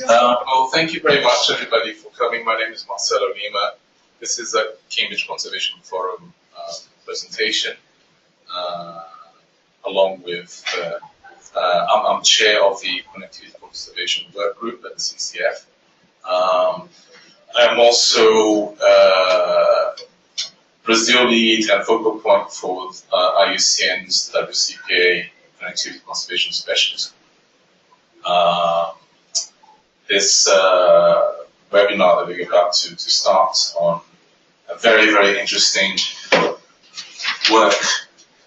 Well, thank you very much, everybody, for coming. My name is Marcelo Lima. This is a Cambridge Conservation Forum presentation, along with, I'm chair of the Connectivity Conservation Work Group at the CCF. I'm also Brazil lead and focal point for IUCN's WCPA Connectivity Conservation Specialist. This webinar that we're about to start on a very, very interesting work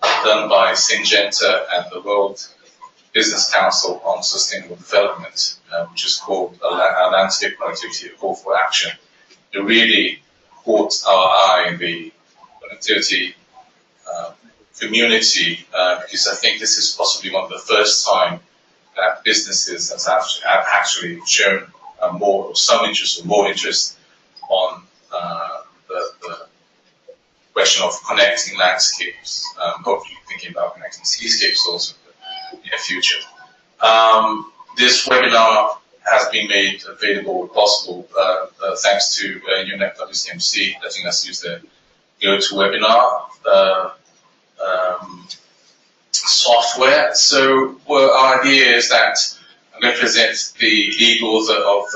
done by Syngenta and the World Business Council on Sustainable Development, which is called a Landscape Connectivity, a Call for Action. It really caught our eye in the connectivity community, because I think this is possibly one of the first time that businesses have actually shown more interest on the question of connecting landscapes, hopefully thinking about connecting seascapes also in the near future. This webinar has been made available, possible, thanks to UNEP-WCMC letting us use the GoToWebinar software. So our idea is that I'm going to present the lead author of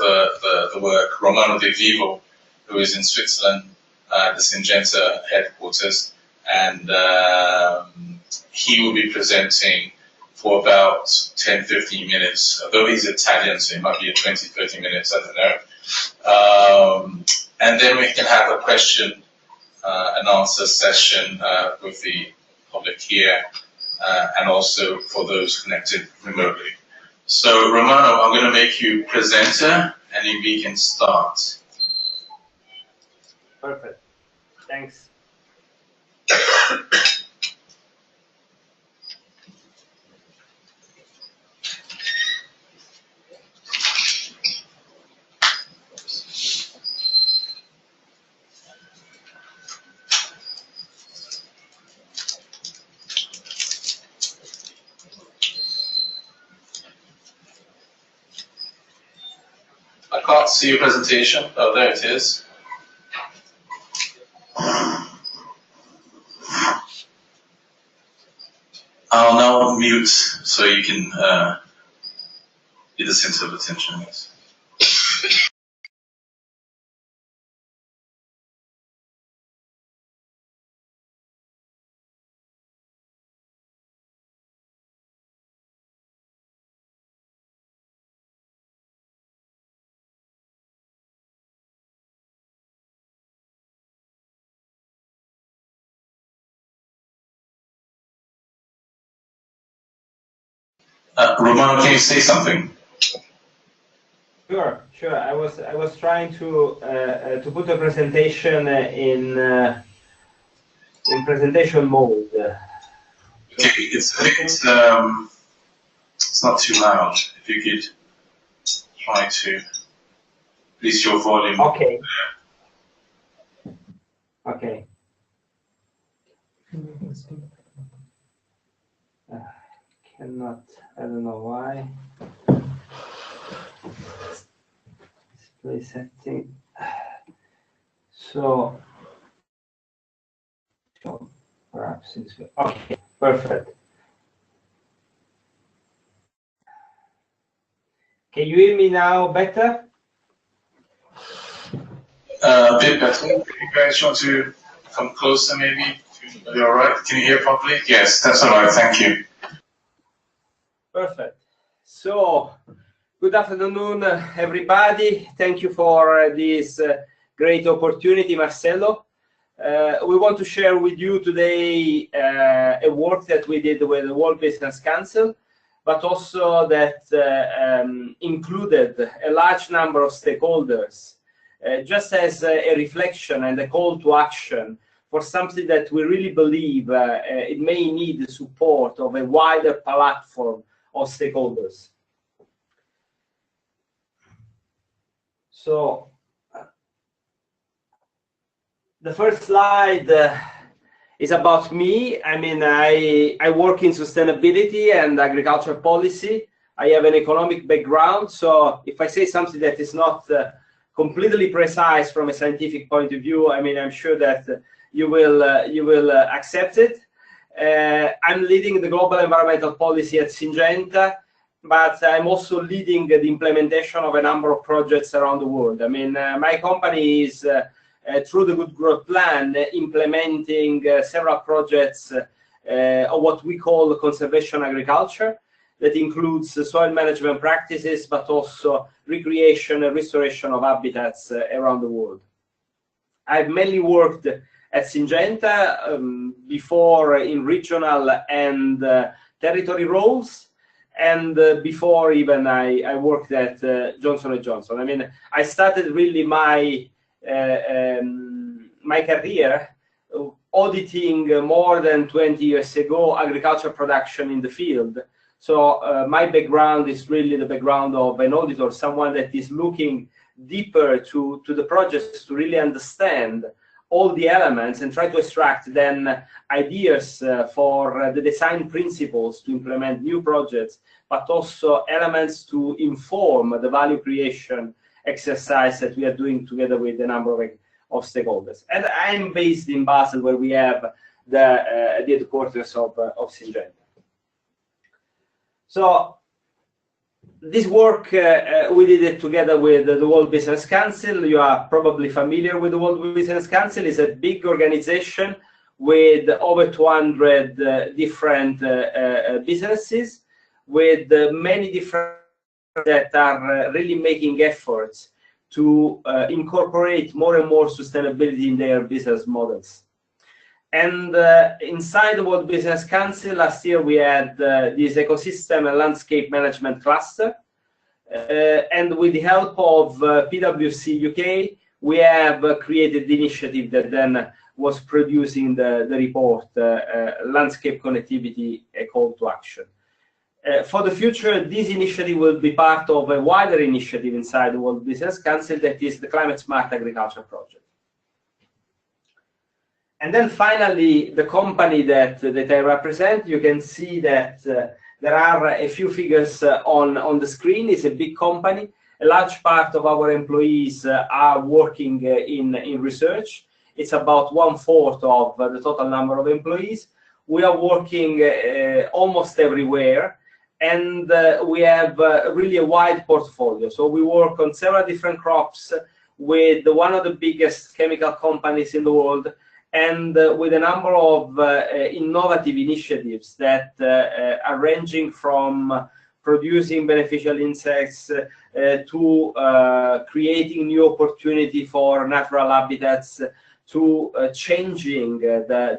the work, Romano De Vivo, who is in Switzerland, the Syngenta headquarters, and he will be presenting for about 10-15 minutes, although he's Italian, so it might be 20-30 minutes, I don't know. And then we can have a question and answer session with the public here, and also for those connected remotely. So, Romano, I'm going to make you presenter, and then we can start. Perfect. Thanks. I can't see your presentation. Oh, there it is. I'll now mute so you can be the center of attention. Yes. Romano, can you say something? Sure. I was trying to put a presentation in presentation mode. Okay, it's not too loud. If you could try to increase your volume. Okay. Okay. Cannot. I don't know why. Display setting. So perhaps it's okay. Perfect. Can you hear me now better? A bit better. You guys want to come closer, maybe? Are you all right? Can you hear properly? Yes, that's all right. Thank you. Perfect. So, good afternoon, everybody. Thank you for this great opportunity, Marcelo. We want to share with you today a work that we did with the World Business Council, but also that included a large number of stakeholders, just as a reflection and a call to action for something that we really believe it may need the support of a wider platform of stakeholders. So the first slide is about me. I mean, I work in sustainability and agriculture policy I have an economic background, so if I say something that is not completely precise from a scientific point of view, I mean, I'm sure that you will accept it. I'm leading the global environmental policy at Syngenta, but I'm also leading the implementation of a number of projects around the world. I mean, my company is, through the Good Growth Plan, implementing several projects of what we call conservation agriculture. That includes soil management practices, but also recreation and restoration of habitats around the world. I've mainly worked at Syngenta, before in regional and territory roles, and before even I worked at Johnson & Johnson. I mean, I started really my my career auditing more than 20 years ago agriculture production in the field. So my background is really the background of an auditor, someone that is looking deeper to the projects to really understand all the elements and try to extract then ideas for the design principles to implement new projects, but also elements to inform the value creation exercise that we are doing together with a number of stakeholders. And I'm based in Basel, where we have the headquarters of Syngenta. So this work, we did it together with the World Business Council. You are probably familiar with the World Business Council. It's a big organization with over 200 different businesses, with many different that are really making efforts to incorporate more and more sustainability in their business models. And inside the World Business Council, last year we had this ecosystem and landscape management cluster. And with the help of PwC UK, we have created the initiative that then was producing the report, Landscape Connectivity, a Call to Action. For the future, this initiative will be part of a wider initiative inside the World Business Council, that is the Climate Smart Agriculture Project. And then finally, the company that I represent, you can see that there are a few figures on the screen. It's a big company. A large part of our employees are working in research. It's about 1/4 of the total number of employees. We are working almost everywhere, and we have really a wide portfolio. So we work on several different crops with one of the biggest chemical companies in the world, and with a number of innovative initiatives that are ranging from producing beneficial insects to creating new opportunity for natural habitats, to changing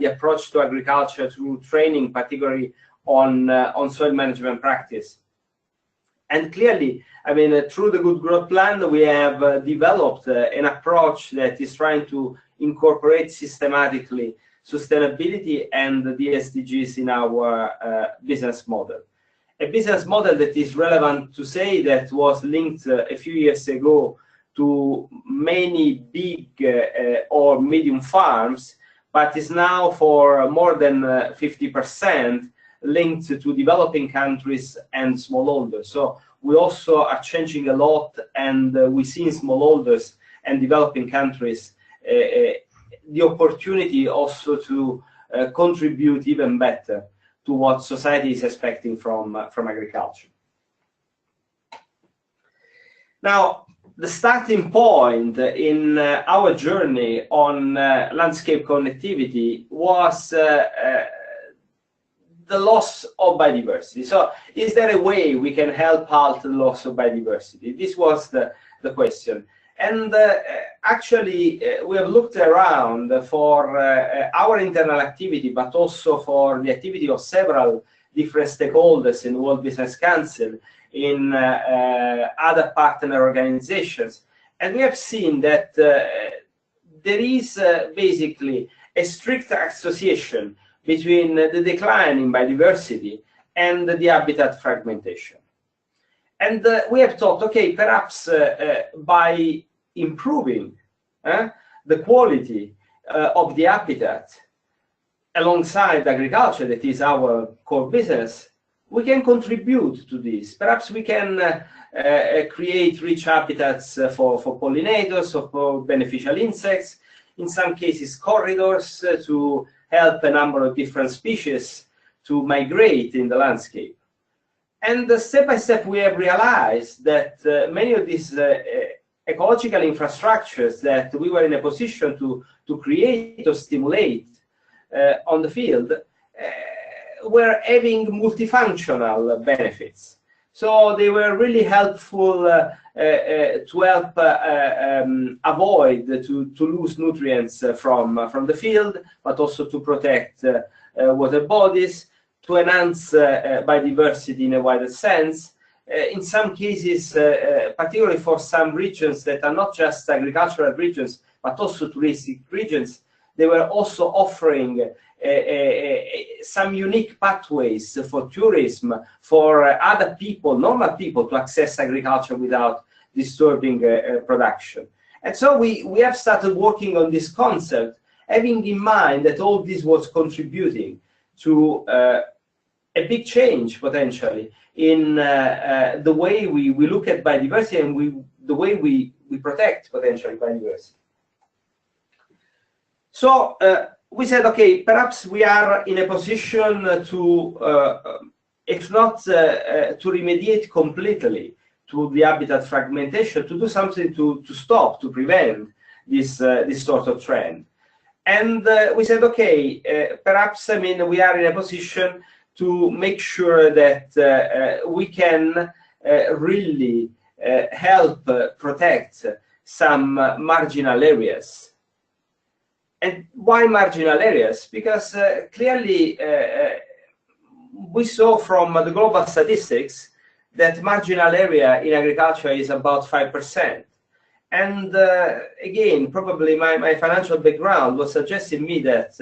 the approach to agriculture through training, particularly on soil management practice. And clearly, I mean, through the Good Growth Plan, we have developed an approach that is trying to incorporate systematically sustainability and the SDGs in our business model. A business model that is relevant to say that was linked a few years ago to many big or medium farms, but is now for more than 50% linked to developing countries and smallholders. So we also are changing a lot, and we see in smallholders and developing countries the opportunity also to contribute even better to what society is expecting from agriculture. Now, the starting point in our journey on landscape connectivity was the loss of biodiversity. So is there a way we can help halt the loss of biodiversity? This was the question. And actually, we have looked around for our internal activity, but also for the activity of several different stakeholders in the World Business Council, in other partner organizations. And we have seen that there is basically a strict association between the decline in biodiversity and the habitat fragmentation. And we have thought, okay, perhaps by improving the quality of the habitat alongside agriculture, that is our core business, we can contribute to this. Perhaps we can create rich habitats for pollinators or for beneficial insects, in some cases corridors to help a number of different species to migrate in the landscape. And step by step we have realized that many of these ecological infrastructures that we were in a position to create or stimulate on the field were having multifunctional benefits. So they were really helpful to help avoid to lose nutrients from the field, but also to protect water bodies, to enhance biodiversity in a wider sense. In some cases, particularly for some regions that are not just agricultural regions, but also touristic regions, they were also offering some unique pathways for tourism, for other people, normal people, to access agriculture without disturbing production. And so we have started working on this concept, having in mind that all this was contributing to a big change, potentially, in the way we look at biodiversity and the way we protect, potentially, biodiversity. So we said, okay, perhaps we are in a position to, if not to remediate completely to the habitat fragmentation, to do something to stop, to prevent this sort of trend. And we said, okay, perhaps, I mean, we are in a position to make sure that we can really help protect some marginal areas. And why marginal areas? Because clearly we saw from the global statistics that marginal area in agriculture is about 5%. And again, probably my financial background was suggesting me that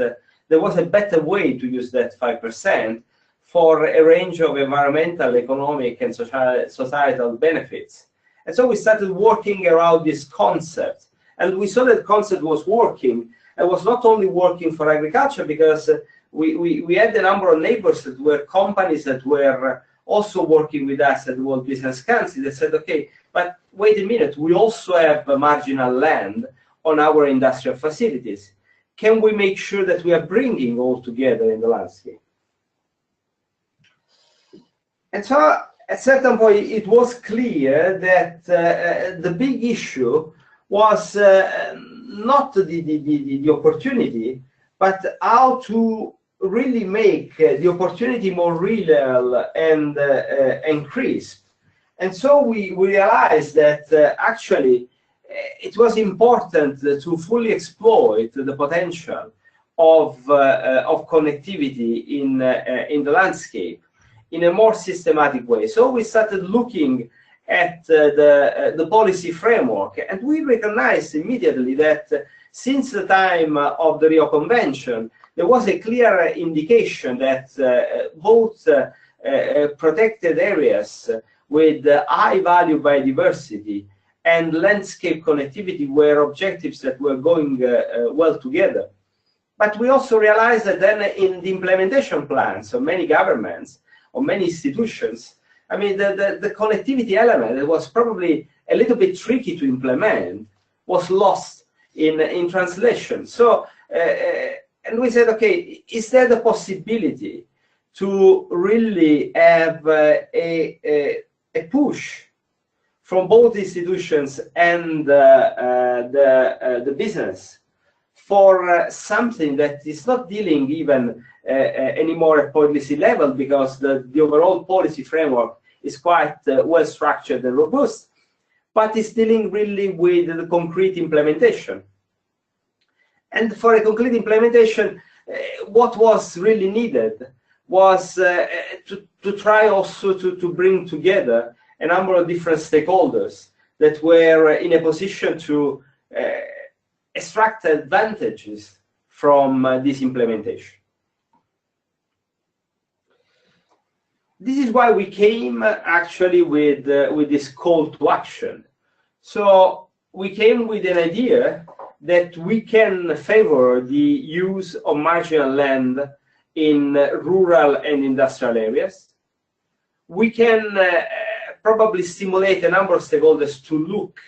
there was a better way to use that 5% for a range of environmental, economic, and societal benefits. And so we started working around this concept. And we saw that concept was working. It was not only working for agriculture, because we had a number of neighbors that were companies that were also working with us at the World Business Council that said, okay, but wait a minute, we also have marginal land on our industrial facilities. Can we make sure that we are bringing all together in the landscape? And so at a certain point, it was clear that the big issue was not the opportunity, but how to really make the opportunity more real and crisp. And so we realized that actually it was important to fully exploit the potential of connectivity in the landscape in a more systematic way. So we started looking at the policy framework, and we recognized immediately that since the time of the Rio Convention, there was a clear indication that both protected areas with high value biodiversity and landscape connectivity were objectives that were going well together. But we also realized that then in the implementation plans of many governments, or many institutions, I mean, the connectivity element that was probably a little bit tricky to implement was lost in translation. So, and we said, okay, is there the possibility to really have a push from both institutions and the business for something that is not dealing even anymore at policy level, because the overall policy framework is quite well structured and robust, but is dealing really with the concrete implementation. And for a concrete implementation, what was really needed was to try also to bring together a number of different stakeholders that were in a position to extract advantages from this implementation. This is why we came actually with this call to action. So we came with an idea that we can favor the use of marginal land in rural and industrial areas. we can probably stimulate a number of stakeholders to look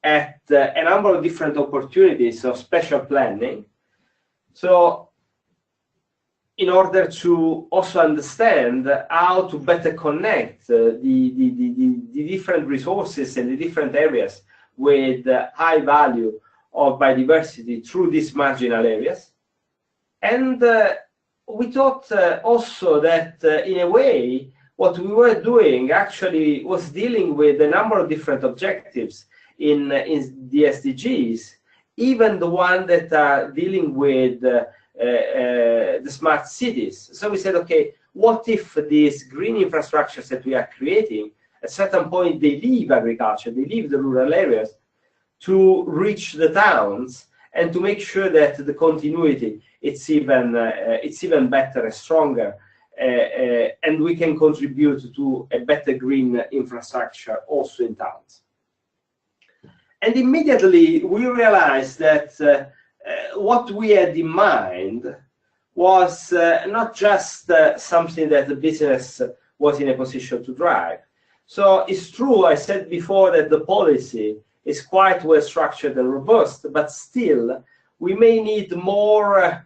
at a number of different opportunities of spatial planning. So in order to also understand how to better connect the different resources and the different areas with high value of biodiversity through these marginal areas. And we thought also that in a way, what we were doing actually was dealing with a number of different objectives in the SDGs, even the one that are dealing with the smart cities. So we said, okay, what if these green infrastructures that we are creating, at a certain point they leave agriculture, they leave the rural areas to reach the towns and to make sure that the continuity it's even better and stronger, and we can contribute to a better green infrastructure also in towns. And immediately we realized that what we had in mind was not just something that the business was in a position to drive. So it's true, I said before, that the policy is quite well structured and robust, but still we may need more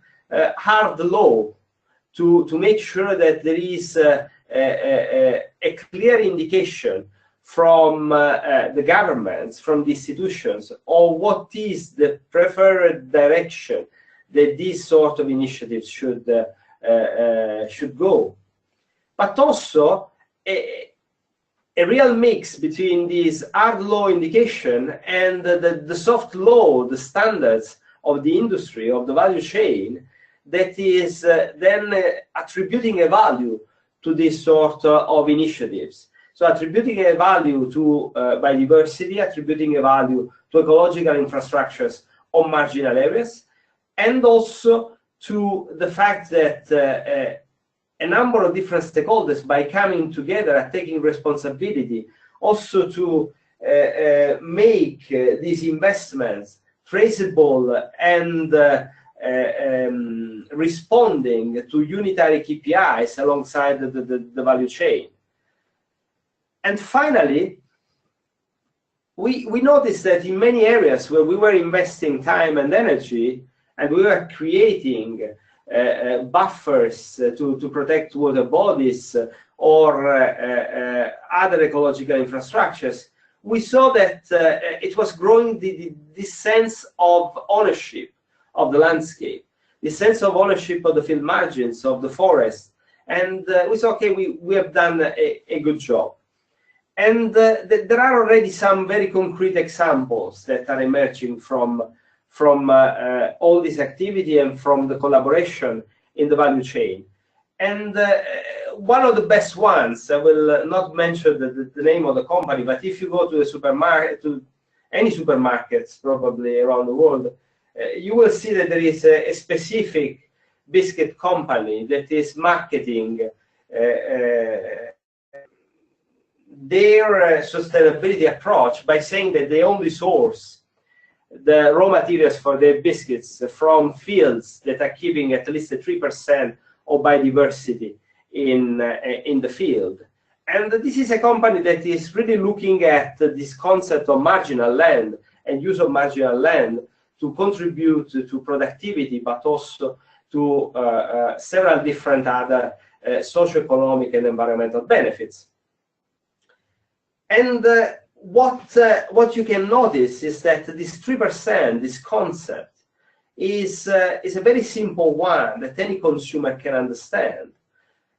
hard law to make sure that there is a clear indication from the governments, from the institutions, or what is the preferred direction that these sort of initiatives should go. But also a real mix between these hard law indication and the soft law, the standards of the industry, of the value chain, that is then attributing a value to this sort of initiatives. So attributing a value to biodiversity, attributing a value to ecological infrastructures on marginal areas, and also to the fact that a number of different stakeholders, by coming together and taking responsibility, also to make these investments traceable and responding to unitary KPIs alongside the value chain. And finally, we noticed that in many areas where we were investing time and energy, and we were creating buffers to protect water bodies or other ecological infrastructures, we saw that it was growing this sense of ownership of the landscape, the sense of ownership of the field margins, of the forest. And we said, okay, we have done a good job. And there are already some very concrete examples that are emerging from all this activity and from the collaboration in the value chain. And one of the best ones, I will not mention the name of the company, but if you go to a supermarket, to any supermarkets probably around the world, you will see that there is a specific biscuit company that is marketing their sustainability approach by saying that they only source the raw materials for their biscuits from fields that are keeping at least 3% of biodiversity in the field. And this is a company that is really looking at this concept of marginal land and use of marginal land to contribute to productivity, but also to several different other socioeconomic and environmental benefits. And what you can notice is that this 3%, this concept, is a very simple one that any consumer can understand.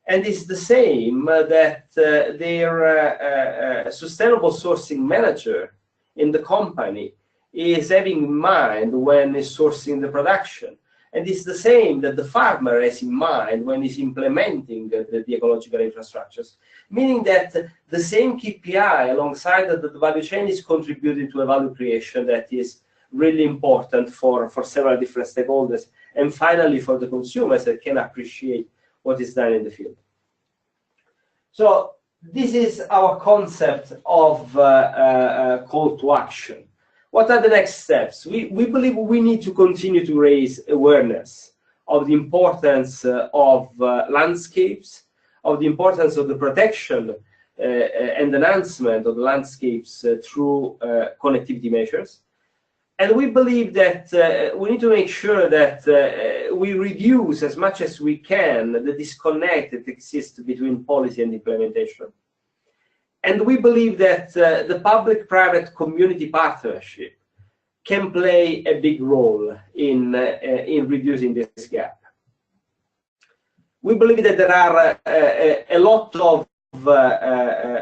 And it's the same that their sustainable sourcing manager in the company is having in mind when he's sourcing the production. And it's the same that the farmer has in mind when he's implementing the ecological infrastructures, meaning that the same KPI alongside the value chain is contributing to a value creation that is really important for several different stakeholders, and finally for the consumers that can appreciate what is done in the field. So this is our concept of call to action. What are the next steps? We believe we need to continue to raise awareness of the importance of landscapes, of the importance of the protection and enhancement of the landscapes through connectivity measures. And we believe that we need to make sure that we reduce as much as we can the disconnect that exists between policy and implementation. And we believe that the public-private community partnership can play a big role in reducing this gap. We believe that there are a lot of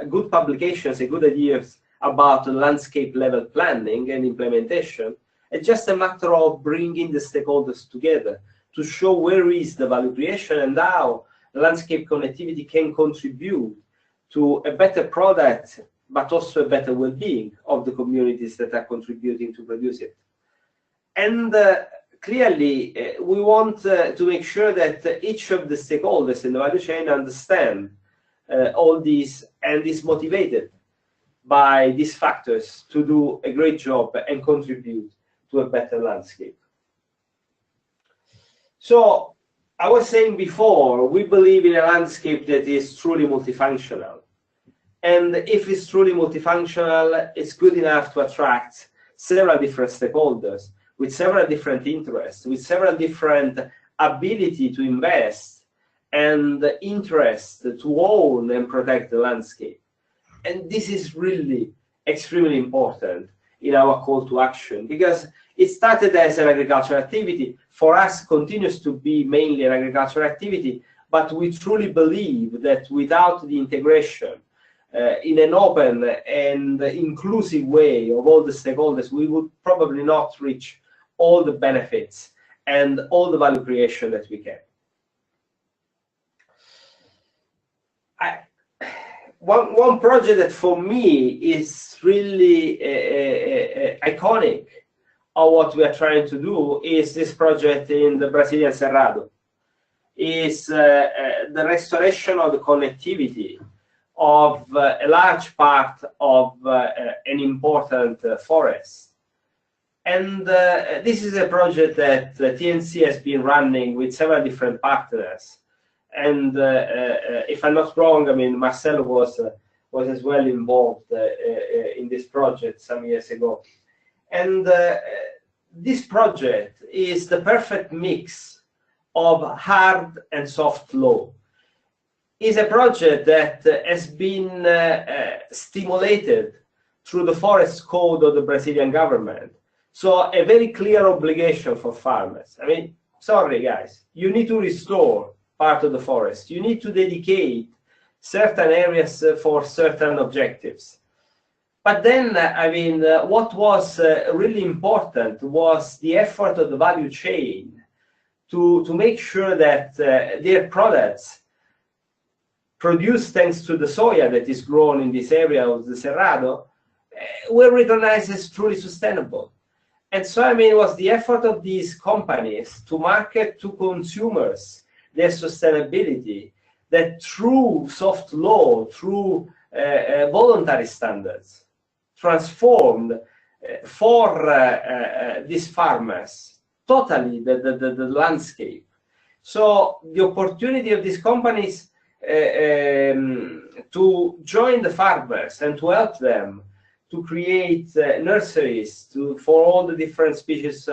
good publications and good ideas about landscape level planning and implementation. It's just a matter of bringing the stakeholders together to show where is the value creation and how landscape connectivity can contribute to a better product, but also a better well-being of the communities that are contributing to produce it. And clearly, we want to make sure that each of the stakeholders in the value chain understand all these and is motivated by these factors to do a great job and contribute to a better landscape. So I was saying before, we believe in a landscape that is truly multifunctional. And if it's truly multifunctional, it's good enough to attract several different stakeholders with several different interests, with several different ability to invest and interest to own and protect the landscape. And this is really extremely important in our call to action, because it started as an agricultural activity. For us, continues to be mainly an agricultural activity, but we truly believe that without the integration in an open and inclusive way of all the stakeholders, we would probably not reach all the benefits and all the value creation that we can. One project that for me is really iconic of what we are trying to do is this project in the Brazilian Cerrado. Is the restoration of the connectivity of a large part of an important forest. And this is a project that TNC has been running with several different partners. And if I'm not wrong, I mean, Marcelo was as well involved in this project some years ago. And this project is the perfect mix of hard and soft law. It's a project that has been stimulated through the forest code of the Brazilian government. So a very clear obligation for farmers. I mean, sorry guys, you need to restore part of the forest. You need to dedicate certain areas for certain objectives. But then, I mean, what was really important was the effort of the value chain to make sure that their products produced thanks to the soya that is grown in this area of the Cerrado were recognized as truly sustainable. And so, I mean, it was the effort of these companies to market to consumers their sustainability that through soft law, through voluntary standards, transformed for these farmers totally the landscape. So the opportunity of these companies to join the farmers and to help them to create nurseries for all the different species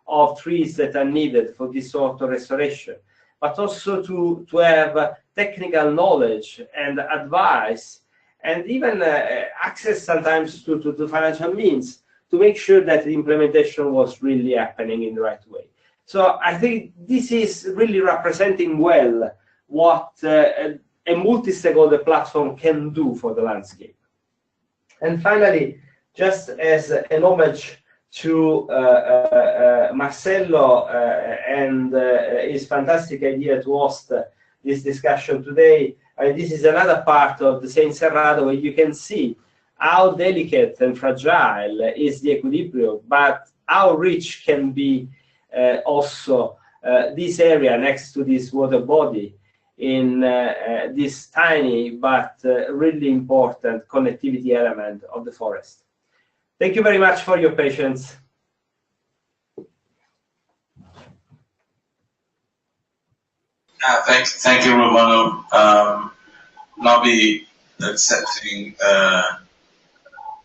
of trees that are needed for this sort of restoration, but also to have technical knowledge and advice and even access sometimes to financial means to make sure that the implementation was really happening in the right way. So I think this is really representing well what a multi-stakeholder platform can do for the landscape. And finally, just as an homage to Marcelo and his fantastic idea to host this discussion today, this is another part of the same Cerrado where you can see how delicate and fragile is the equilibrium, but how rich can be also this area next to this water body in this tiny but really important connectivity element of the forest. Thank you very much for your patience. Thank you, Romano. now be accepting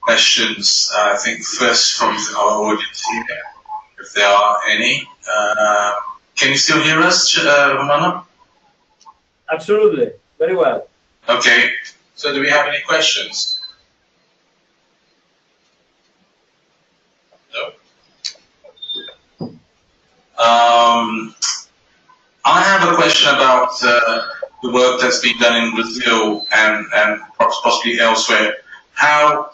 questions, I think first from our audience here, if there are any. Can you still hear us, Romano? Absolutely, very well. Okay, so do we have any questions? No? I have a question about the work that's been done in Brazil and possibly elsewhere. How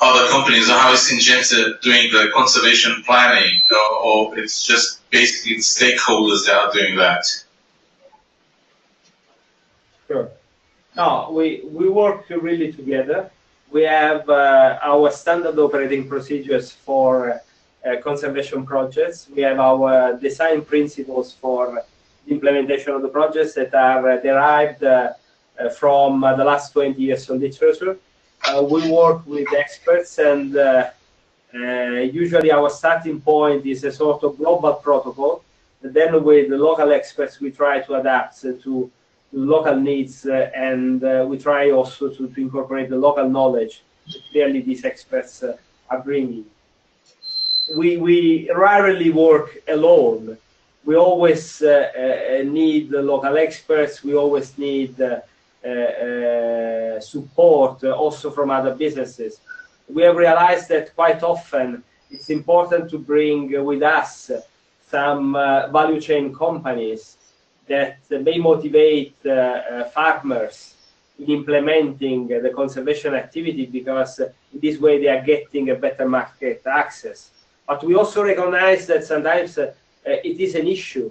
are the companies, or how is Syngenta doing the conservation planning, or it's just basically the stakeholders that are doing that? Sure. No, we work really together. We have our standard operating procedures for conservation projects. We have our design principles for the implementation of the projects that are derived from the last 20 years of literature. We work with experts, and usually our starting point is a sort of global protocol. Then with the local experts, we try to adapt to local needs, and we try also to incorporate the local knowledge that clearly these experts are bringing. We rarely work alone. We always need the local experts. We always need support also from other businesses. We have realized that quite often it's important to bring with us some value chain companies that may motivate farmers in implementing the conservation activity, because in this way they are getting a better market access. But we also recognize that sometimes it is an issue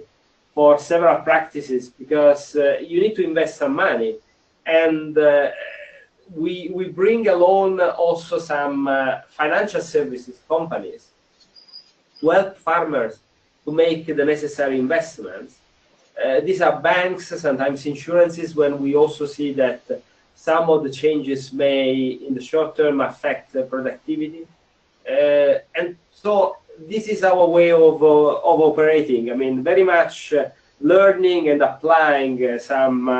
for several practices, because you need to invest some money, and we bring along also some financial services companies to help farmers to make the necessary investments. These are banks, sometimes insurances, when we also see that some of the changes may, in the short term, affect productivity. And so this is our way of operating. I mean, very much learning and applying some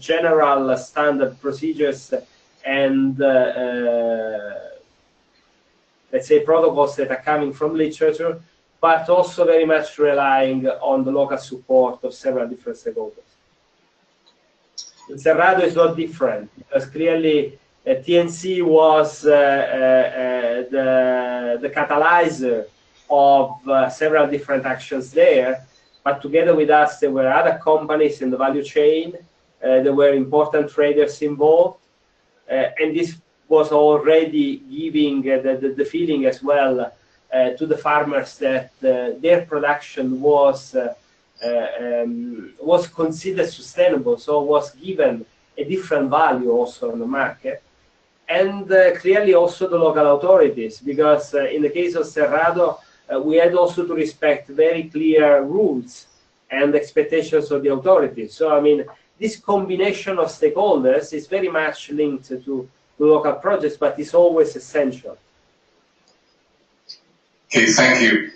general standard procedures and let's say protocols that are coming from literature, but also very much relying on the local support of several different stakeholders. In Cerrado is not different, because clearly TNC was the catalyzer of several different actions there, but together with us there were other companies in the value chain, there were important traders involved, and this was already giving the feeling as well to the farmers that their production was considered sustainable, so was given a different value also on the market. And clearly also the local authorities, because in the case of Cerrado, we had also to respect very clear rules and expectations of the authorities. So, I mean, this combination of stakeholders is very much linked to local projects, but it's always essential. Okay, thank you.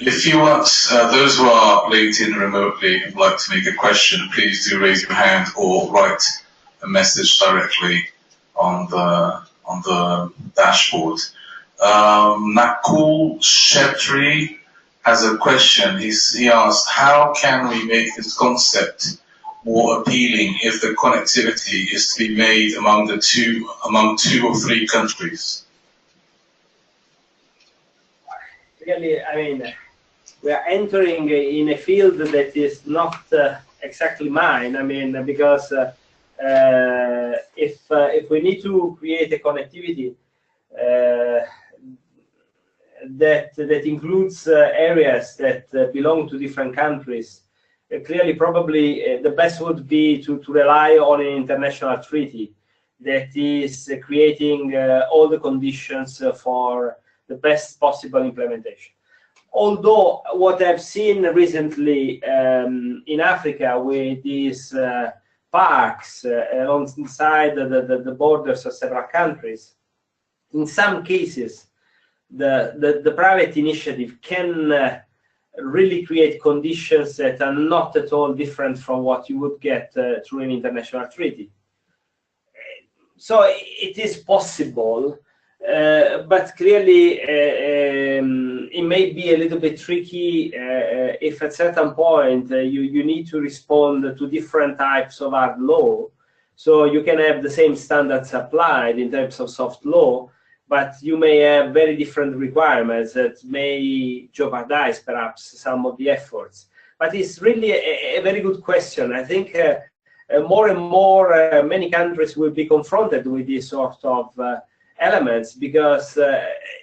If you want, those who are linked in remotely and would like to make a question, please do raise your hand or write a message directly on the dashboard. Nakul Shetri has a question. He asked, how can we make this concept more appealing if the connectivity is to be made among two or three countries? Really, I mean, we are entering in a field that is not exactly mine. I mean, because if we need to create a connectivity that includes areas that belong to different countries, clearly probably the best would be to rely on an international treaty that is creating all the conditions for the best possible implementation. Although what I've seen recently in Africa with these parks alongside the borders of several countries, in some cases the private initiative can really create conditions that are not at all different from what you would get through an international treaty. So it is possible, but clearly it may be a little bit tricky if at certain point you need to respond to different types of hard law. So you can have the same standards applied in terms of soft law, but you may have very different requirements that may jeopardize perhaps some of the efforts. But it's really a very good question. I think more and more many countries will be confronted with these sort of elements, because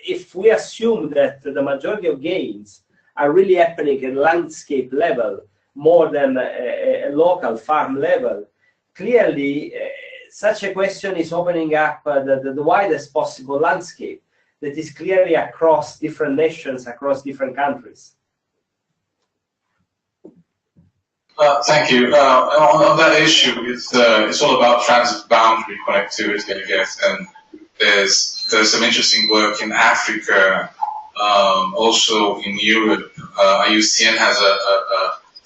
if we assume that the majority of gains are really happening at landscape level more than a local farm level, clearly such a question is opening up the widest possible landscape that is clearly across different nations, across different countries. Thank you. On that issue, it's all about transboundary connectivity, I guess, and there's some interesting work in Africa, also in Europe. IUCN has a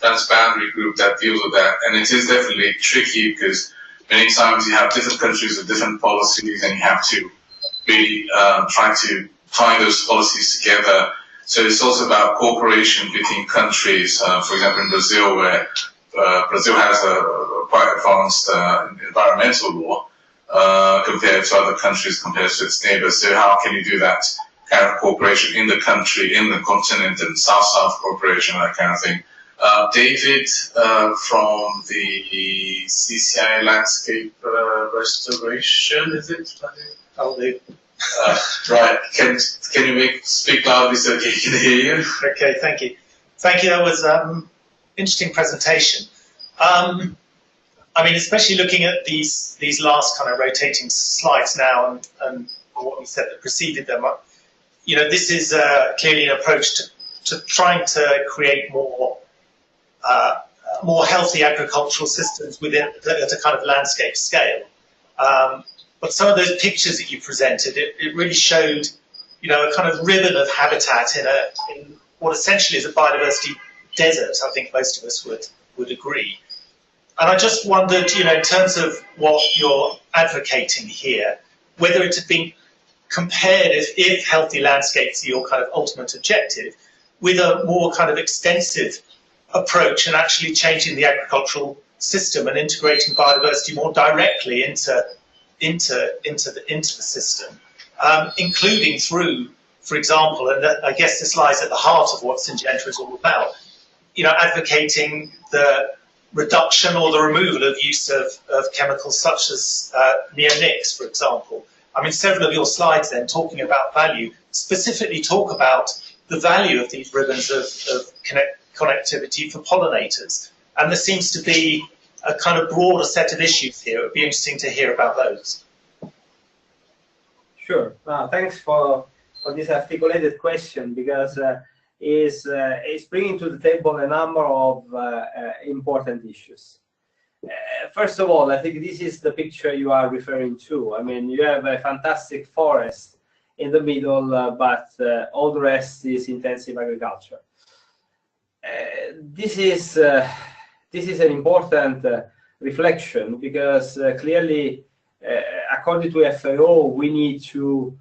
transboundary group that deals with that, and it is definitely tricky because many times you have different countries with different policies, and you have to really try to tie those policies together. So it's also about cooperation between countries. For example, in Brazil, where Brazil has a quite advanced environmental law compared to other countries, compared to its neighbors. So how can you do that kind of cooperation in the country, in the continent, and South-South cooperation, that kind of thing? David from the CCI Landscape Restoration, is it? Right. Can you speak loudly so they can hear you? Okay, thank you. Thank you. That was interesting presentation. I mean, especially looking at these last kind of rotating slides now, and what we said that preceded them. You know, this is clearly an approach to trying to create more healthy agricultural systems within at a kind of landscape scale. But some of those pictures that you presented, it really showed, you know, a kind of ribbon of habitat in what essentially is a biodiversity desert. I think most of us would agree. And I just wondered, you know, in terms of what you're advocating here, whether it had been compared, if healthy landscapes are your kind of ultimate objective, with a more kind of extensive approach and actually changing the agricultural system and integrating biodiversity more directly into the system, including through, for example, and I guess this lies at the heart of what Syngenta is all about, you know, advocating the reduction or the removal of use of chemicals such as neonics, for example. I mean, several of your slides then talking about value specifically talk about the value of these ribbons of connectivity for pollinators. And there seems to be a kind of broader set of issues here. It would be interesting to hear about those. Sure. Thanks for this articulated question, because it's bringing to the table a number of important issues. First of all, I think this is the picture you are referring to. I mean, you have a fantastic forest in the middle, but all the rest is intensive agriculture. This is an important reflection, because clearly, according to FAO, we need to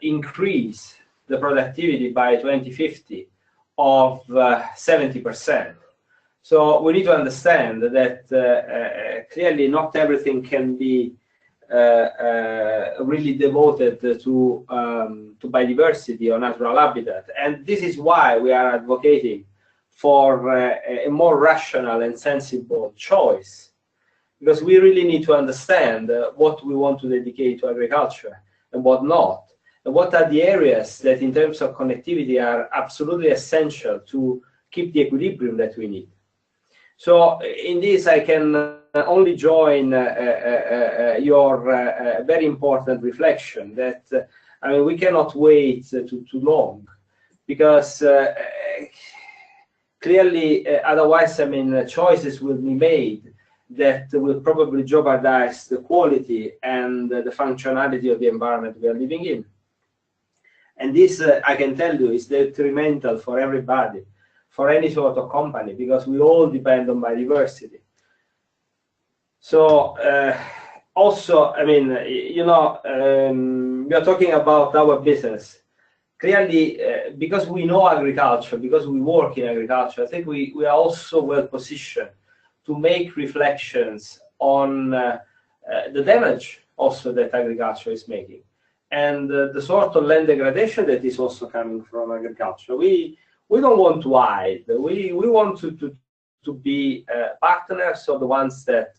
increase the productivity by 2050 of 70%. So we need to understand that clearly not everything can be really devoted to biodiversity or natural habitat, and this is why we are advocating for a more rational and sensible choice, because we really need to understand what we want to dedicate to agriculture and what not, and what are the areas that in terms of connectivity are absolutely essential to keep the equilibrium that we need. So in this I can only join your very important reflection that I mean, we cannot wait too long, because clearly otherwise, I mean, choices will be made that will probably jeopardize the quality and the functionality of the environment we are living in. And this, I can tell you, is detrimental for everybody, for any sort of company, because we all depend on biodiversity. So also, I mean, you know, we are talking about our business. Clearly, because we know agriculture, because we work in agriculture, I think we are also well positioned to make reflections on the damage also that agriculture is making, and the sort of land degradation that is also coming from agriculture. We don't want to hide. We want to be partners of the ones that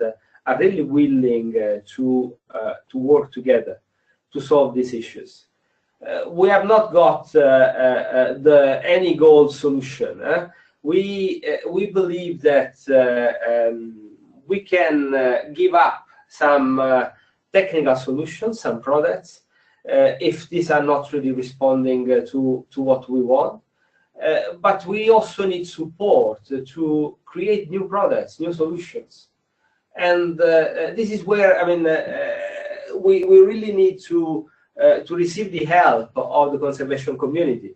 are really willing to work together to solve these issues. We have not got any gold solution. We believe that we can give up some technical solutions, some products, if these are not really responding to what we want. But we also need support to create new products, new solutions. And this is where, I mean, we really need to receive the help of the conservation community,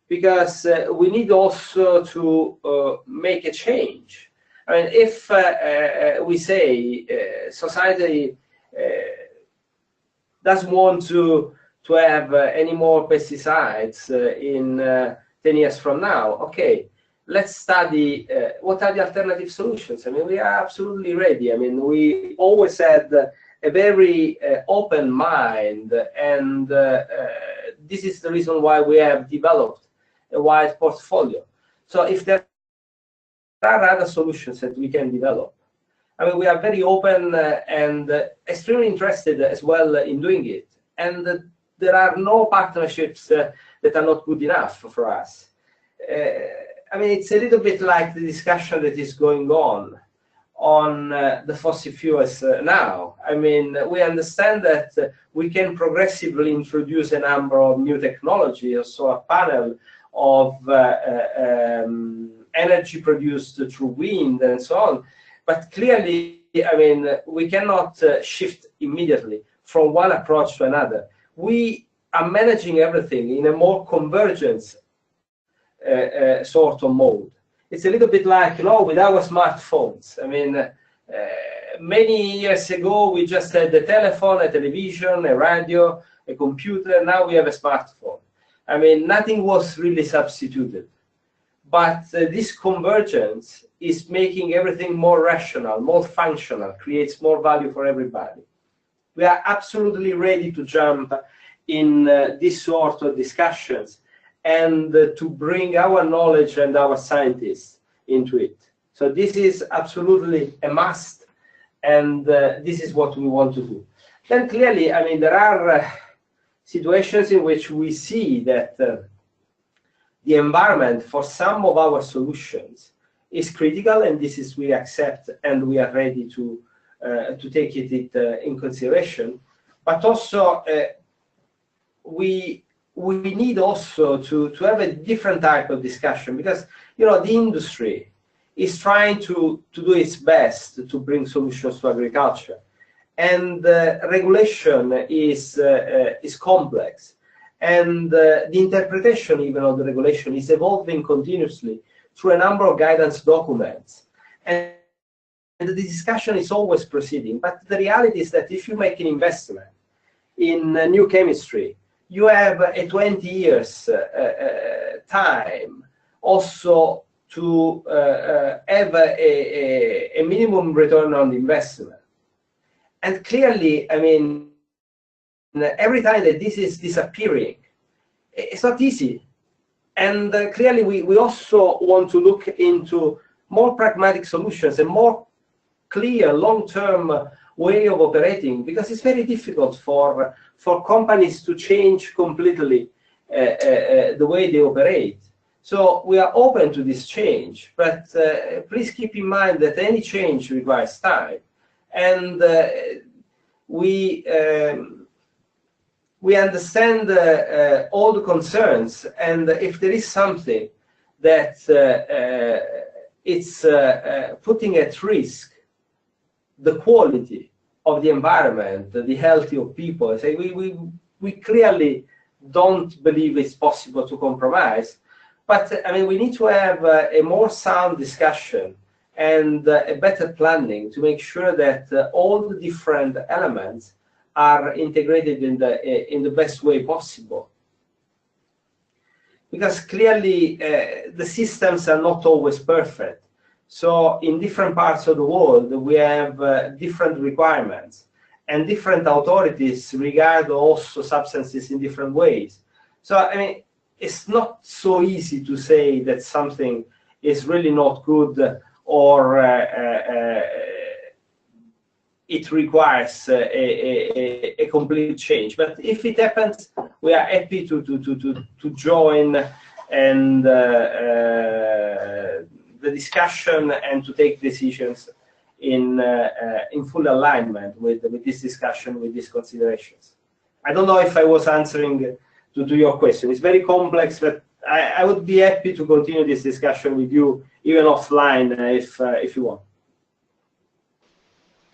because we need also to make a change. I mean, if we say society doesn't want to have any more pesticides in 10 years from now, okay, let's study what are the alternative solutions. I mean, we are absolutely ready. I mean, we always had a very open mind, and this is the reason why we have developed a wide portfolio. So if there are other solutions that we can develop, I mean, we are very open and extremely interested as well in doing it. And there are no partnerships that are not good enough for us. I mean, it's a little bit like the discussion that is going on the fossil fuels now. I mean, we understand that we can progressively introduce a number of new technologies, so a panel of energy produced through wind and so on. But clearly, I mean, we cannot shift immediately from one approach to another. We are managing everything in a more convergence sort of mode. It's a little bit like, you know, with our smartphones. I mean, many years ago, we just had a telephone, a television, a radio, a computer. Now we have a smartphone. I mean, nothing was really substituted. But this convergence is making everything more rational, more functional, creates more value for everybody. We are absolutely ready to jump in this sort of discussions and to bring our knowledge and our scientists into it. So this is absolutely a must, and this is what we want to do. Then clearly, I mean, there are situations in which we see that the environment for some of our solutions is critical, and this is we accept and we are ready to take it in consideration. But also we need also to have a different type of discussion, because, you know, the industry is trying to do its best to bring solutions to agriculture, and regulation is complex, and the interpretation even of the regulation is evolving continuously through a number of guidance documents, and the discussion is always proceeding. But the reality is that if you make an investment in new chemistry, you have a 20 years time also to have a minimum return on the investment. And clearly, I mean, every time that this is disappearing, it's not easy. And clearly, we also want to look into more pragmatic solutions, a more clear long-term way of operating, because it's very difficult for companies to change completely the way they operate. So we are open to this change, but please keep in mind that any change requires time, and we understand all the concerns, and if there is something that it's putting at risk the quality of the environment, the health of people, we clearly don't believe it's possible to compromise. But I mean, we need to have a more sound discussion and a better planning to make sure that all the different elements are integrated in the best way possible. Because clearly the systems are not always perfect. So in different parts of the world, we have different requirements, and different authorities regard also substances in different ways. So I mean, it's not so easy to say that something is really not good, or it requires a complete change. But if it happens, we are happy to join and the discussion and to take decisions in full alignment with this discussion, with these considerations. I don't know if I was answering to your question. It's very complex, but I would be happy to continue this discussion with you, even offline, if you want.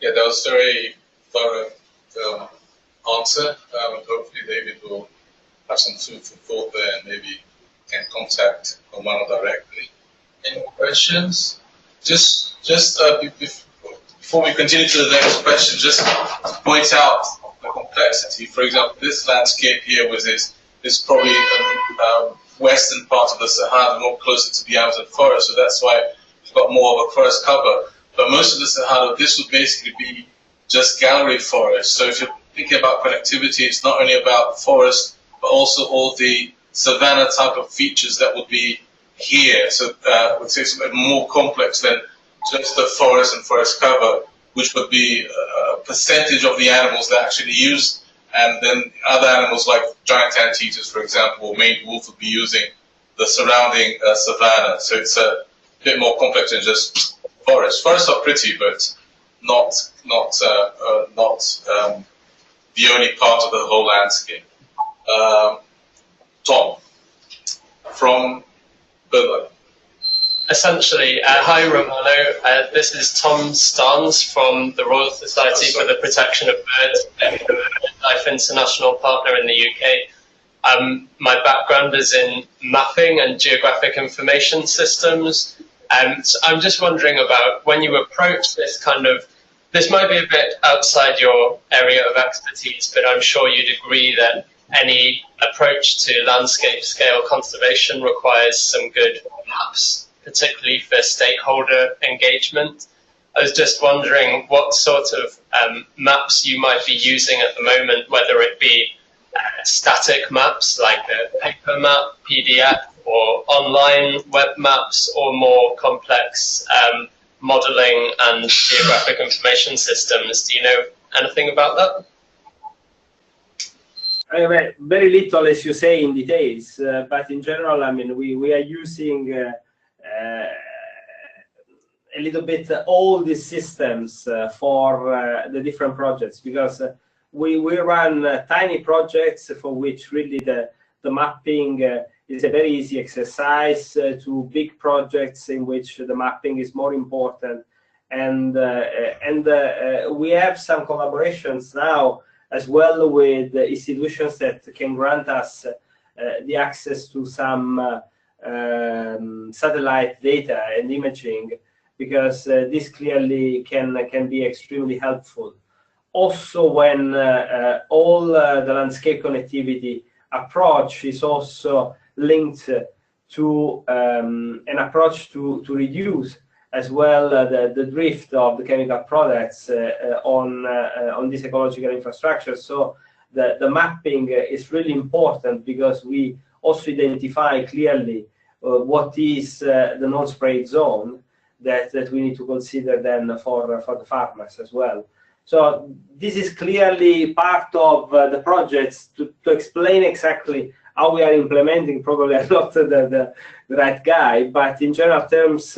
Yeah, that was a very thorough answer. Hopefully David will have some food for thought there and maybe can contact Romano directly. Any questions? Just before we continue to the next question, just to point out the complexity. For example, this landscape here was is probably the western part of the Sahara, more closer to the Amazon forest, so that's why you've got more of a forest cover. But most of the Sahara, this would basically be just gallery forest. So if you're thinking about connectivity, it's not only about forest, but also all the savanna type of features that would be here. So I would say it's a bit more complex than just the forest and forest cover, which would be a percentage of the animals that actually use, and then other animals like giant anteaters, for example, or maned wolf would be using the surrounding savanna. So it's a bit more complex than just forest. Forests are pretty, but not the only part of the whole landscape. Tom, from Berlin. Essentially, hi Romano, this is Tom Starnes from the Royal Society for the Protection of Birds, Life International partner in the UK. My background is in mapping and geographic information systems. So I'm just wondering about when you approach this this might be a bit outside your area of expertise, but I'm sure you'd agree that any approach to landscape scale conservation requires some good maps, particularly for stakeholder engagement. I was just wondering what sort of maps you might be using at the moment, whether it be static maps like a paper map, PDF, or online web maps, or more complex modeling and geographic information systems. Do you know anything about that? Very little, as you say, in details, but in general, I mean, we are using a little bit all these systems for the different projects, because we run tiny projects for which really the mapping is a very easy exercise, to big projects in which the mapping is more important, and we have some collaborations now as well with institutions that can grant us the access to some satellite data and imaging, because this clearly can be extremely helpful. Also, when all the landscape connectivity approach is also linked to an approach to reduce as well the drift of the chemical products on this ecological infrastructure. So the mapping is really important, because we also identify clearly what is the non-sprayed zone that we need to consider then for the farmers as well. So this is clearly part of the projects to explain exactly how we are implementing. Probably I'm not the right guy, but in general terms,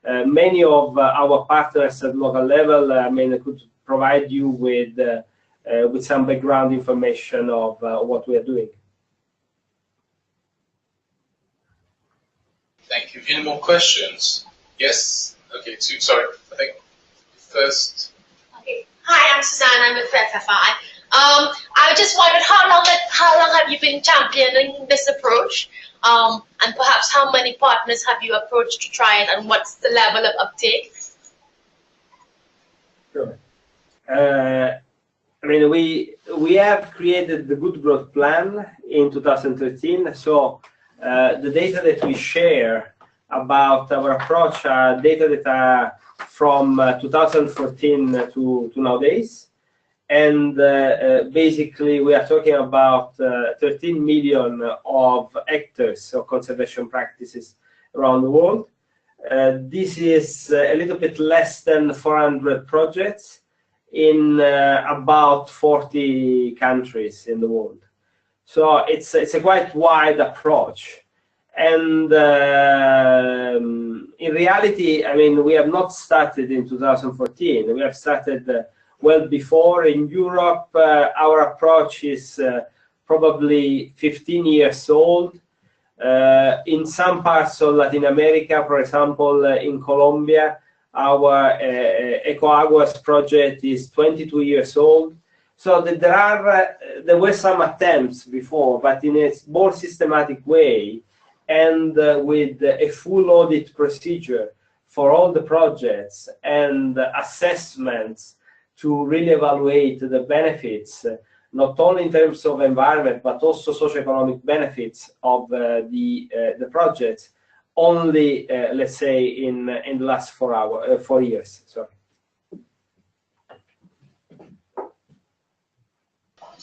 many of our partners at local level, I mean, could provide you with some background information of what we are doing. Thank you. Any more questions? Yes. Okay. Sorry. I think first. Okay. Hi, I'm Suzanne. I'm with FFI. I just wondered how long have you been championing this approach? And perhaps how many partners have you approached to try it, and what's the level of uptake? Sure. I mean, we have created the Good Growth Plan in 2013. So the data that we share about our approach are data that are from 2014 to nowadays. And basically, we are talking about 13 million of hectares of conservation practices around the world. This is a little bit less than 400 projects in about 40 countries in the world. So it's a quite wide approach. And in reality, I mean, we have not started in 2014. We have started well before. In Europe, our approach is probably 15 years old. In some parts of Latin America, for example, in Colombia, our EcoAguas project is 22 years old. So there were some attempts before, but in a more systematic way, and with a full audit procedure for all the projects and assessments to really evaluate the benefits, not only in terms of environment, but also socioeconomic benefits of the projects, only, let's say, in the last 4 years. Sorry.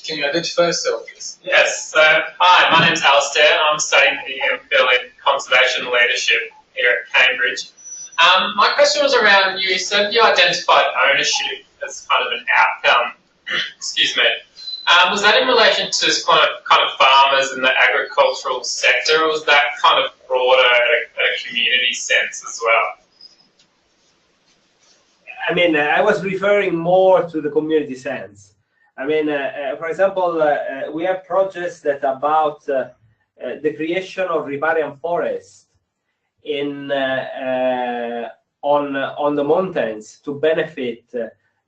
Can you identify yourself, please? Yes. Hi, my name's Alistair. I'm studying the MPhil in Conservation Leadership here at Cambridge. My question was around, you said you identified ownership as kind of an outcome. Excuse me. Was that in relation to kind of farmers in the agricultural sector, or was that kind of broader at a community sense as well? I mean, I was referring more to the community sense. I mean, for example, we have projects that are about the creation of riparian forest on the mountains to benefit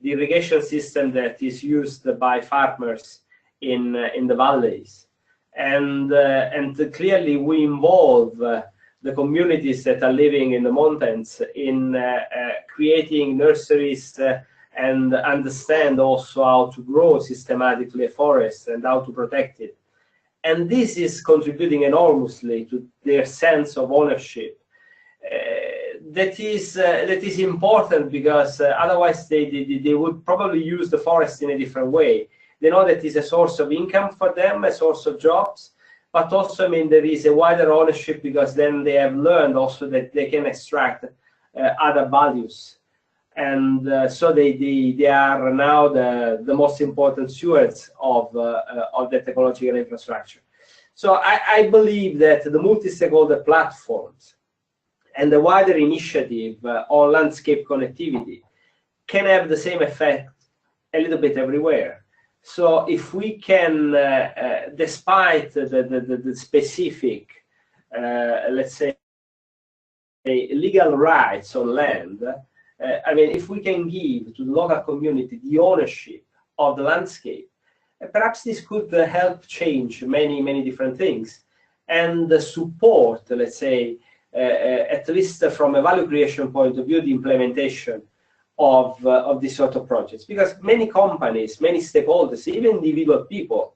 the irrigation system that is used by farmers in the valleys, and clearly we involve the communities that are living in the mountains in creating nurseries and understand also how to grow systematically a forest and how to protect it. And this is contributing enormously to their sense of ownership. That is important because otherwise they would probably use the forest in a different way. They know that it's a source of income for them, a source of jobs, but also, I mean, there is a wider ownership because then they have learned also that they can extract other values. And so they are now the most important stewards of the technological infrastructure. So I believe that the multi-stakeholder platforms and the wider initiative on landscape connectivity can have the same effect a little bit everywhere. So if we can, despite the specific, let's say, legal rights on land, I mean, if we can give to the local community the ownership of the landscape, perhaps this could help change many different things and support, let's say, at least from a value creation point of view, the implementation of this sort of projects. Because many companies, many stakeholders, even individual people,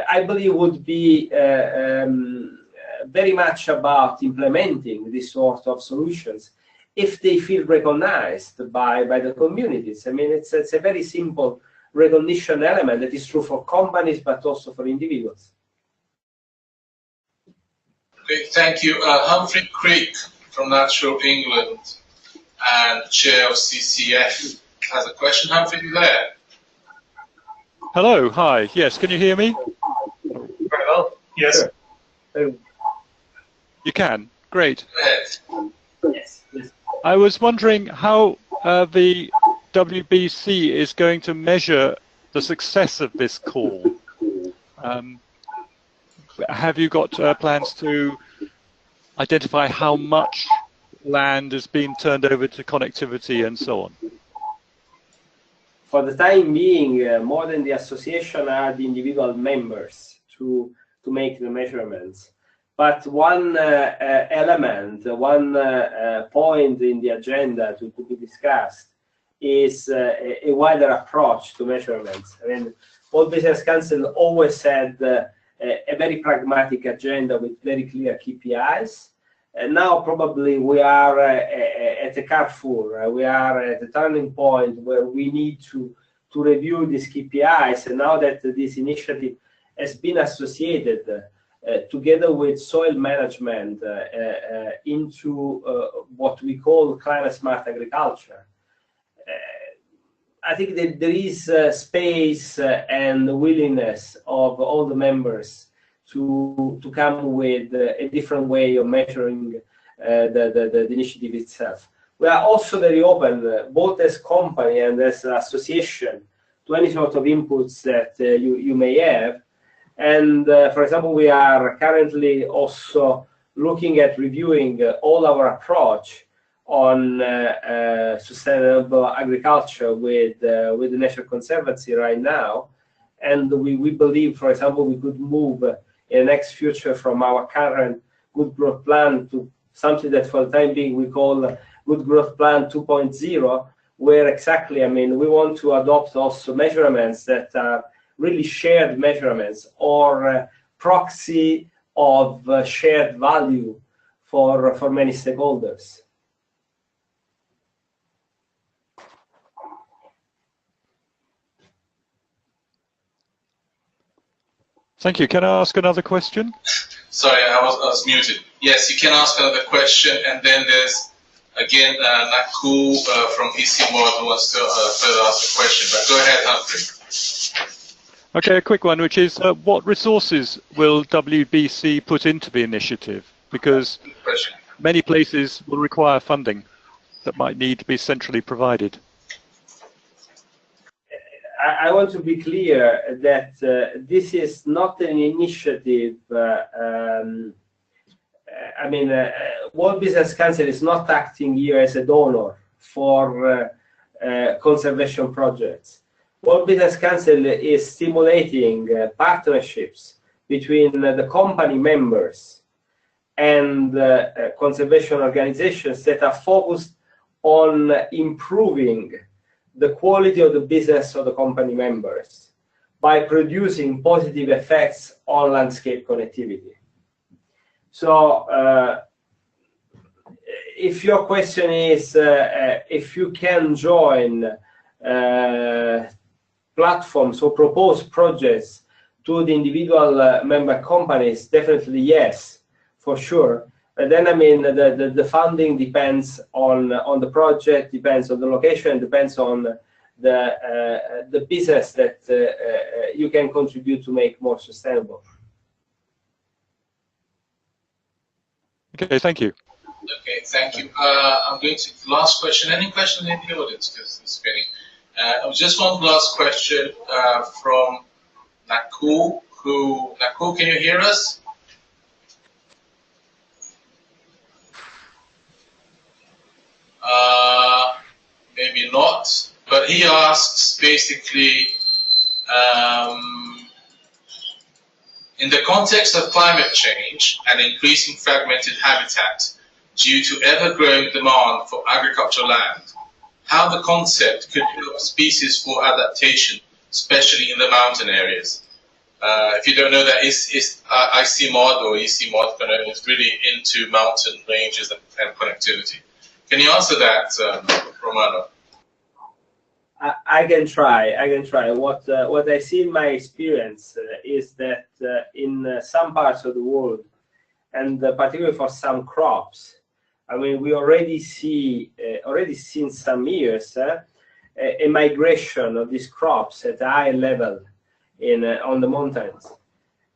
I believe would be very much about implementing this sort of solutions if they feel recognized by the communities. I mean, it's a very simple recognition element that is true for companies, but also for individuals. Great, thank you. Humphrey Creek from Natural England and chair of CCF has a question. Humphrey, you there? Hello, hi. Yes, can you hear me? Very well. Yes. Sure. You can. Great. Go ahead. Yes. I was wondering how the WBC is going to measure the success of this call. Have you got plans to identify how much land has been turned over to connectivity and so on? For the time being, more than the association are the individual members to make the measurements. But one element, one point in the agenda to be discussed is a wider approach to measurements. I mean, World Business Council always had a very pragmatic agenda with very clear KPIs. And now probably we are at a carrefour. We are at a turning point where we need to review these KPIs. And now that this initiative has been associated together with soil management into what we call climate smart agriculture, I think that there is space and willingness of all the members to come with a different way of measuring the initiative itself. We are also very open, both as company and as association, to any sort of inputs that you may have. And for example, we are currently also looking at reviewing all our approach on sustainable agriculture with the National Conservancy right now. And we believe, for example, we could move in the next future from our current Good Growth Plan to something that for the time being we call Good Growth Plan 2.0, where exactly, I mean, we want to adopt also measurements that are really shared measurements or proxy of shared value for many stakeholders. Thank you. Can I ask another question? Sorry, I was muted. Yes, you can ask another question, and then there's again Nakul from ECMOD who wants to further ask a question. But go ahead, Humphrey. Okay, a quick one, which is what resources will WBC put into the initiative? Because many places will require funding that might need to be centrally provided. I want to be clear that this is not an initiative. I mean, World Business Council is not acting here as a donor for conservation projects. World Business Council is stimulating partnerships between the company members and conservation organizations that are focused on improving the quality of the business of the company members by producing positive effects on landscape connectivity. So if your question is if you can join platforms or propose projects to the individual member companies, definitely yes, for sure. But then, I mean, the funding depends on the project, depends on the location, depends on the business that you can contribute to make more sustainable. Okay, thank you. Okay, thank you. I'm going to last question. Any questions in the audience? Because it's spinning. Just one last question from Nakul. Nakul, can you hear us? Maybe not, but he asks basically, in the context of climate change and increasing fragmented habitat due to ever-growing demand for agricultural land, how the concept could help species for adaptation, especially in the mountain areas. If you don't know that, ICMOD or ECMOD is really into mountain ranges and connectivity. Can you answer that, Romano? I can try. What I see in my experience is that in some parts of the world, and particularly for some crops, I mean, we already seen some years a migration of these crops at a high level on the mountains,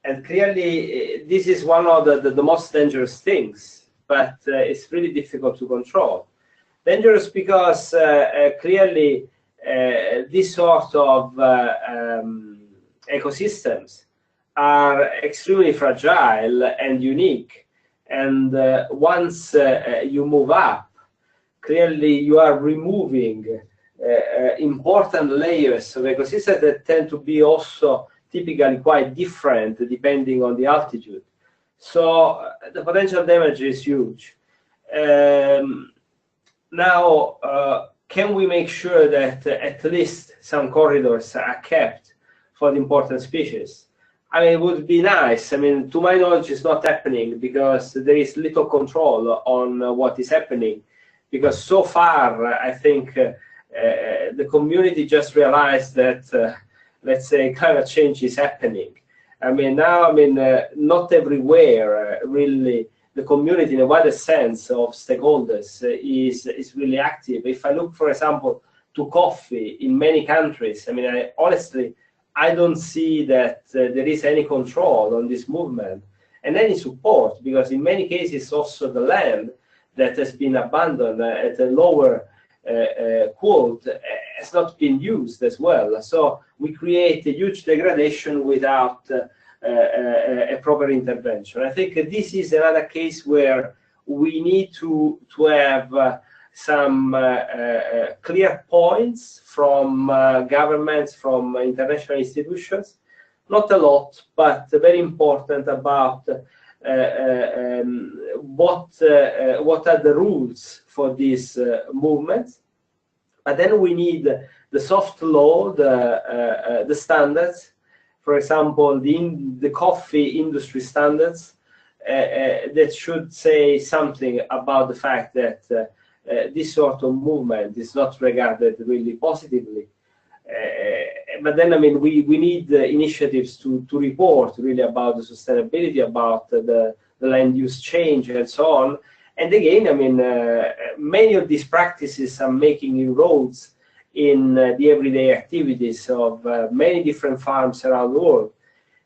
and clearly this is one of the most dangerous things. But it's really difficult to control. Dangerous because clearly this sort of ecosystems are extremely fragile and unique. And once you move up, clearly you are removing important layers of ecosystems that tend to be also typically quite different depending on the altitude. So the potential damage is huge. Now, can we make sure that at least some corridors are kept for the important species? I mean, it would be nice. I mean, to my knowledge, it's not happening because there is little control on what is happening. Because so far, I think the community just realized that, let's say, climate change is happening. I mean, now, I mean, not everywhere, really, the community in a wider sense of stakeholders is really active. If I look, for example, to coffee in many countries, I mean, honestly, I don't see that there is any control on this movement and any support, because in many cases also the land that has been abandoned at a lower quote has not been used as well. So we create a huge degradation without a proper intervention. I think this is another case where we need to have some clear points from governments, from international institutions, not a lot, but very important about what are the rules for this movement. But then we need the soft law, the standards. For example, the coffee industry standards that should say something about the fact that this sort of movement is not regarded really positively. But then, I mean, we need initiatives to report really about the sustainability, about the land use change and so on. And again, I mean, many of these practices are making inroads in the everyday activities of many different farms around the world.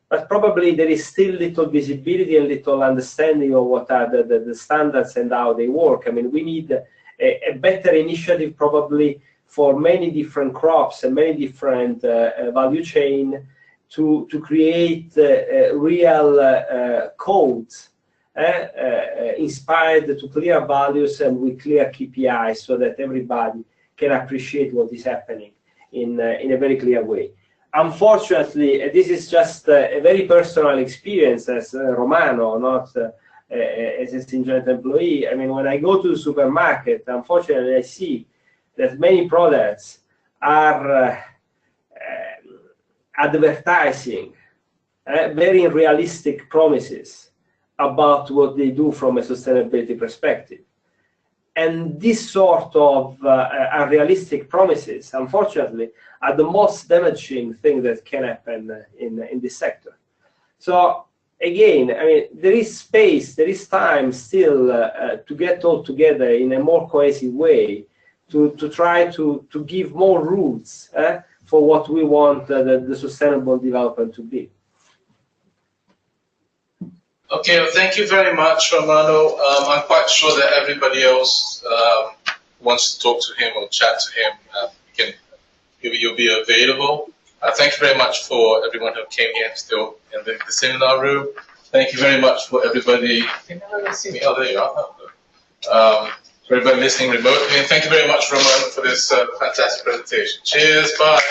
But probably there is still little visibility and little understanding of what are the standards and how they work. I mean, we need a better initiative probably for many different crops and many different value chain to create real codes inspired to clear values and with clear KPIs, so that everybody can appreciate what is happening in a very clear way. Unfortunately, this is just a very personal experience as Romano, not as a Syngenta employee. I mean, when I go to the supermarket, unfortunately, I see that many products are advertising very realistic promises about what they do from a sustainability perspective. And this sort of unrealistic promises, unfortunately, are the most damaging thing that can happen in this sector. So again, I mean, there is space, there is time still to get all together in a more cohesive way, to try to give more rules for what we want the sustainable development to be. Okay, well, thank you very much, Romano. I'm quite sure that everybody else wants to talk to him or chat to him. You'll be available. Thank you very much for everyone who came here still in the seminar room. Thank you very much for everybody. Can you see me? Oh, there you are. For everybody listening remotely. And thank you very much, Romano, for this fantastic presentation. Cheers. Bye.